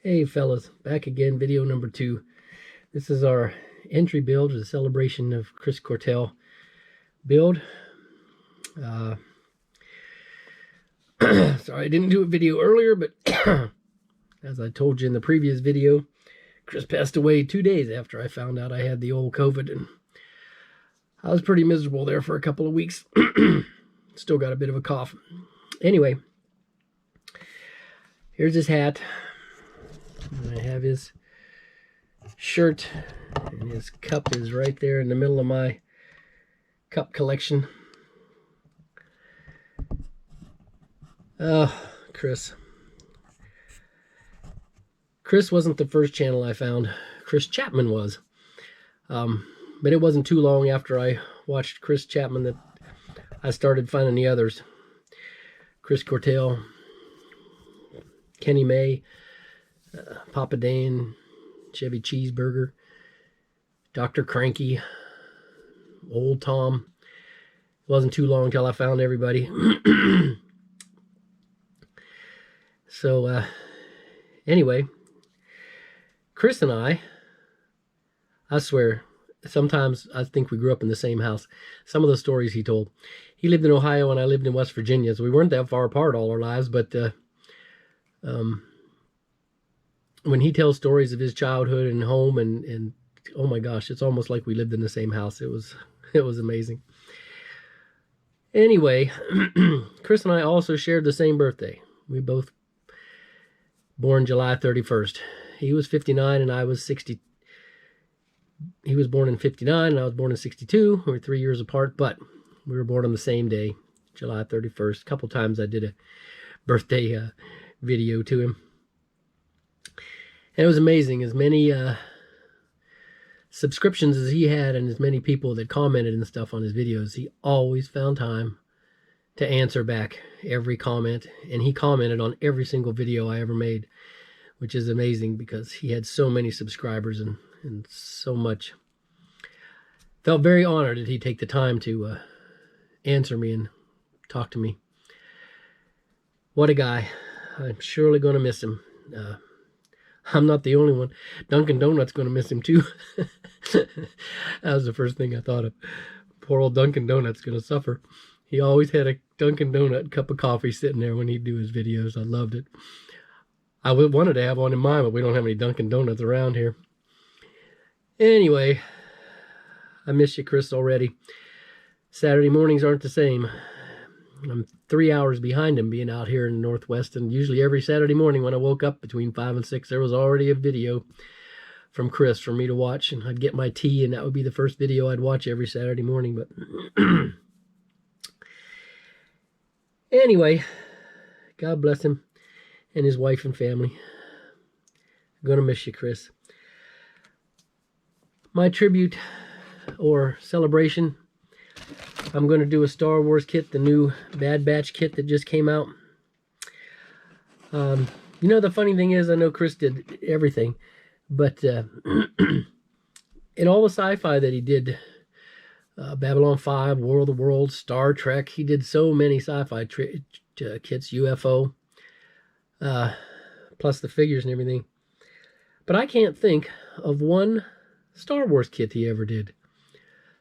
Hey fellas, back again, video number 2. This is our entry build for the celebration of Chris Cortell build. Sorry I didn't do a video earlier, but as I told you in the previous video, Chris passed away 2 days after I found out I had the old COVID, and I was pretty miserable there for a couple of weeks. Still got a bit of a cough. Anyway, here's his hat. And I have his shirt, and his cup is right there in the middle of my cup collection. Chris. Chris wasn't the first channel I found. Chris Chapman was. But it wasn't too long after I watched Chris Chapman that I started finding the others. Chris Cortell, Kenny May, Papa Dan, Chevy Cheeseburger, Dr. Cranky, Old Tom. It wasn't too long till I found everybody. So, anyway, Chris and I swear, sometimes I think we grew up in the same house. Some of the stories he told. He lived in Ohio and I lived in West Virginia, so we weren't that far apart all our lives, but when he tells stories of his childhood and home and oh my gosh, it's almost like we lived in the same house. It was amazing. Anyway, Chris and I also shared the same birthday. We both born July 31st. He was 59 and I was 60. He was born in 59 and I was born in 62. We were 3 years apart, but we were born on the same day, July 31st. A couple times I did a birthday video to him. And it was amazing. As many subscriptions as he had and as many people that commented and stuff on his videos, he always found time to answer back every comment. And he commented on every single video I ever made, which is amazing because he had so many subscribers and so much. Felt very honored that he'd take the time to answer me and talk to me. What a guy. I'm surely going to miss him. I'm not the only one. Dunkin' Donuts going to miss him too. That was the first thing I thought of. Poor old Dunkin' Donuts going to suffer. He always had a Dunkin' Donut cup of coffee sitting there when he'd do his videos. I loved it. I wanted to have one in mine, but we don't have any Dunkin' Donuts around here. Anyway, I miss you, Chris, already. Saturday mornings aren't the same. I'm 3 hours behind him being out here in the Northwest, and usually every Saturday morning when I woke up between 5 and 6, there was already a video from Chris for me to watch, and I'd get my tea, and that would be the first video I'd watch every Saturday morning. But anyway, God bless him and his wife and family. I'm gonna miss you, Chris. My tribute or celebration, I'm going to do a Star Wars kit, the new Bad Batch kit that just came out. You know, the funny thing is, I know Chris did everything, but in all the sci-fi that he did, Babylon 5, War of the Worlds, Star Trek, he did so many sci-fi kits, UFO, plus the figures and everything. But I can't think of one Star Wars kit he ever did.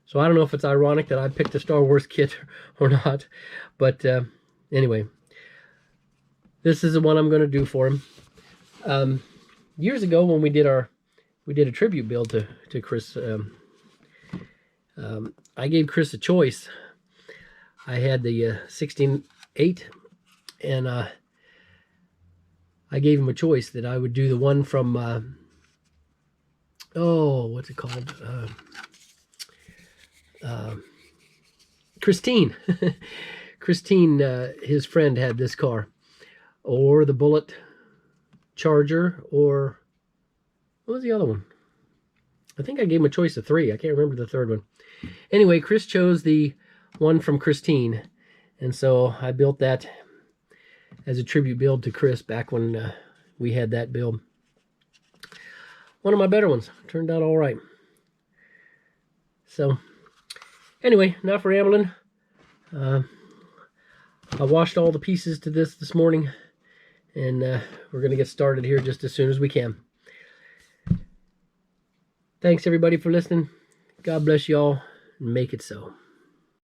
So I don't know if it's ironic that I picked a Star Wars kit or not. But anyway, this is the one I'm going to do for him. Years ago when we did a tribute build to Chris, I gave Chris a choice. I had the 16-8, and I gave him a choice that I would do the one from what's it called? Christine. Christine, his friend, had this car. Or the Bullet Charger, or what was the other one? I think I gave him a choice of 3. I can't remember the third one. Anyway, Chris chose the one from Christine. And so I built that as a tribute build to Chris back when we had that build. One of my better ones. Turned out all right. So anyway, enough rambling. I washed all the pieces to this morning And we're going to get started here just as soon as we can. Thanks everybody for listening. God bless you all, and make it so.